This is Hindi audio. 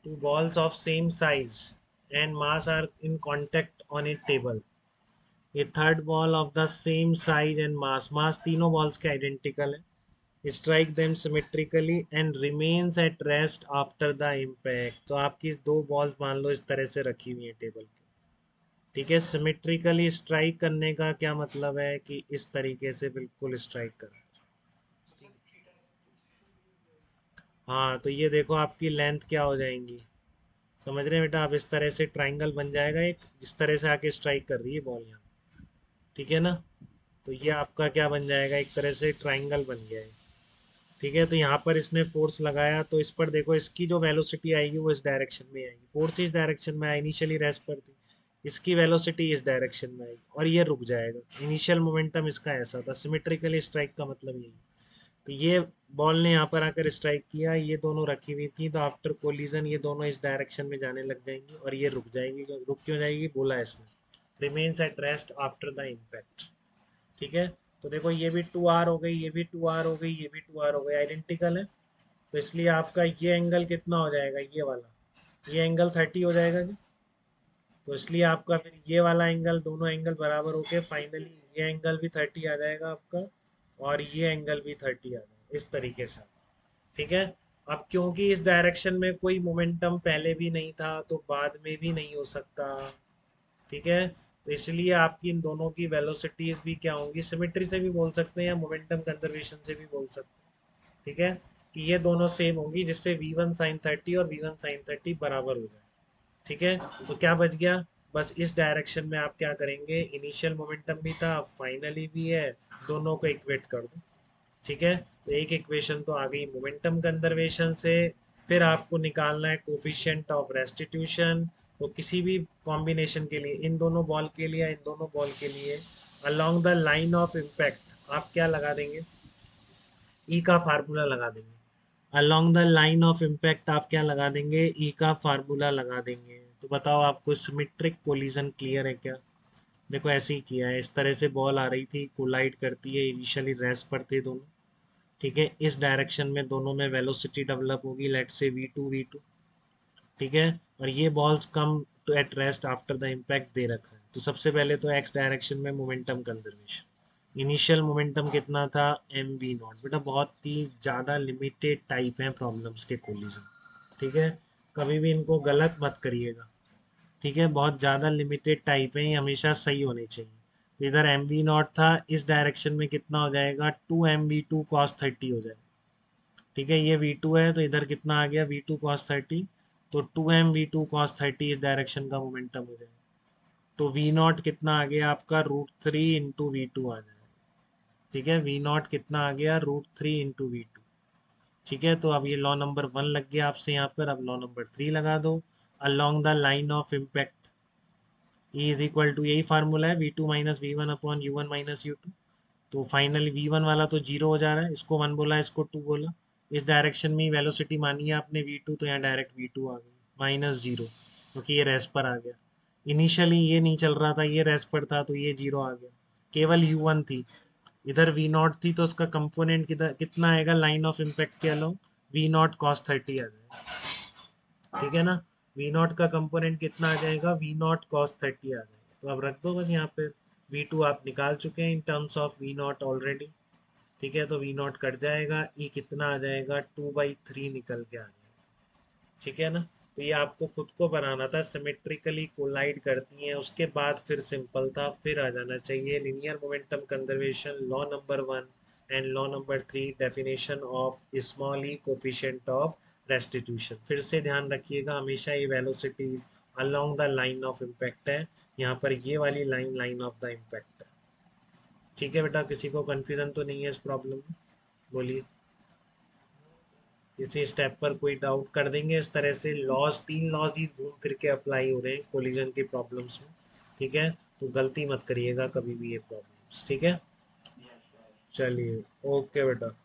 Two balls of same size and mass are in contact on a table. A third ball of the same size and mass तीनों balls के identical है. Strike them symmetrically and remains at rest after the impact. तो आपकी दो balls मान लो इस तरह से रखी हुई है टेबल पे. ठीक है. सिमेट्रिकली स्ट्राइक करने का क्या मतलब है कि इस तरीके से बिल्कुल स्ट्राइक कर. हाँ, तो ये देखो आपकी लेंथ क्या हो जाएंगी. समझ रहे हैं बेटा आप. इस तरह से ट्राइंगल बन जाएगा एक, जिस तरह से आके स्ट्राइक कर रही है बॉल यहाँ. ठीक है ना. तो ये आपका क्या बन जाएगा, एक तरह से ट्राइंगल बन गया है. ठीक है. तो यहाँ पर इसने फोर्स लगाया तो इस पर देखो इसकी जो वेलोसिटी आएगी वो इस डायरेक्शन में आएगी. फोर्स इस डायरेक्शन में आया, इनिशियली रेस्ट पर थी. इसकी वेलोसिटी इस डायरेक्शन में आएगी और ये रुक जाएगा. इनिशियल मोमेंटम इसका ऐसा था. सिमेट्रिकली स्ट्राइक का मतलब यही. तो ये बॉल ने यहाँ पर आकर स्ट्राइक किया, ये दोनों रखी हुई थी, तो आफ्टर कोलिजन ये दोनों इस डायरेक्शन में जाने लग जाएंगी और ये रुक जाएगी. रुक क्यों जाएगी बोला इसने, remains at rest after the impact. ठीक है. तो देखो ये भी 2r हो गई, ये भी 2r हो गई, ये भी 2r हो गई, आइडेंटिकल है. तो इसलिए आपका ये एंगल कितना हो जाएगा, ये वाला, ये एंगल 30 हो जाएगा क्या. तो इसलिए आपका फिर ये वाला एंगल, दोनों एंगल बराबर होके फाइनली ये एंगल भी 30 आ जाएगा आपका और ये एंगल भी 30 आ जाएगा इस तरीके से. ठीक है. अब क्योंकि इस डायरेक्शन में कोई मोमेंटम पहले भी नहीं था तो बाद में भी नहीं हो सकता. ठीक है. तो इसलिए आपकी इन दोनों की वेलोसिटीज भी क्या होंगी, सिमेट्री से भी बोल सकते हैं या मोमेंटम कंजर्वेशन से भी बोल सकते हैं. ठीक है. कि ये दोनों सेम होंगी जिससे v1 sin 30 और v1 sin 30 बराबर हो जाए. ठीक है. तो क्या बच गया, बस इस डायरेक्शन में आप क्या करेंगे, इनिशियल मोमेंटम भी था, फाइनली भी है, दोनों को इक्वेट कर दो. ठीक है. तो एक इक्वेशन तो आ गई मोमेंटम कंजर्वेशन से. फिर आपको निकालना है कोफिशिएंट ऑफ रेस्टिट्यूशन. तो किसी भी कॉम्बिनेशन के लिए, इन दोनों बॉल के लिए, इन दोनों बॉल के लिए, along the line of impact आप क्या लगा देंगे, ई का फार्मूला लगा देंगे. Along the line of impact आप क्या लगा देंगे, ई का फार्मूला लगा देंगे. तो बताओ आपको सिमेट्रिक कोलिजन क्लियर है क्या. देखो ऐसे ही किया है. इस तरह से बॉल आ रही थी, कोलाइड करती है, इनिशियली रेस्ट पर थे दोनों. ठीक है. इस डायरेक्शन में दोनों में वेलोसिटी डेवलप होगी, लेट से v2 v2. ठीक है. और ये balls come to at rest after the impact दे रखा है. तो सबसे पहले तो एक्स डायरेक्शन में मोमेंटम कंजर्वेशन. इनिशियल मोमेंटम कितना था, mv0. बेटा बहुत ही ज़्यादा लिमिटेड टाइप हैं प्रॉब्लम्स के कोलिजन. ठीक है. कभी भी इनको गलत मत करिएगा. ठीक है. बहुत ज़्यादा लिमिटेड टाइप है, ये हमेशा सही होने चाहिए. तो इधर mv0 था, इस डायरेक्शन में कितना हो जाएगा, 2mv2 cos 30 हो जाएगा. ठीक है. ये v2 है तो इधर कितना आ गया, v2 cos 30. तो 2m v2 cos 30 इस डायरेक्शन का मोमेंटम हो जाएगा. तो v0 कितना आ गया आपका, √3 × v2 आ जाएगा. ठीक है. v0 कितना आ गया, √3 × v2. ठीक है. तो अब ये लॉ नंबर 1 लग गया आपसे यहाँ पर. अब लॉ नंबर 3 लगा दो. Along the line of impact e is equal to, यही फार्मूला है, v2 - v1/u1 - u2. तो फाइनली v1 वाला तो जीरो हो जा रहा है, इसको 1 बोला, इसको 2 बोला. इस डायरेक्शन में वेलोसिटी मानी है आपने v2, तो यहाँ डायरेक्ट v2 आ गई -0, क्योंकि ये रेस्ट पर आ गया. इनिशियली ये नहीं चल रहा था, ये रेस्ट पर था, तो ये जीरो आ गया. केवल u1 थी, इधर v0 थी, तो उसका कंपोनेंट कितना आएगा लाइन ऑफ इम्पैक्ट के अलोंग, v0 cos 30 आ जाएगा. ठीक है ना. v0 का कंपोनेंट कितना आ जाएगा, v0 cos 30 आ जाएगा. तो अब रख दो बस यहाँ पे. v2 आप निकाल चुके हैं in terms of v0 already. ठीक है. तो v0 कट जाएगा, e कितना आ जाएगा, 2/3 निकल के आ जाएगा. ठीक है ना. तो ये आपको खुद को बनाना था, सिमेट्रिकली कोलाइड करती हैं, उसके बाद फिर सिंपल था, फिर आ जाना चाहिए linear momentum conservation, law number 1 and law number 3, definition of small E coefficient of restitution. फिर से ध्यान रखिएगा, हमेशा ये velocities along the line of impact है. यहाँ पर ये वाली line line of the impact है. ठीक है बेटा. किसी को कन्फ्यूजन तो नहीं है इस प्रॉब्लम में, बोलिए. इसी स्टेप पर कोई डाउट कर देंगे. इस तरह से लॉज, तीन लॉज ही घूम फिर के अप्लाई हो रहे हैं कोलिजन की प्रॉब्लम्स में. ठीक है. तो गलती मत करिएगा कभी भी ये प्रॉब्लम्स. ठीक है. चलिए. ओके बेटा.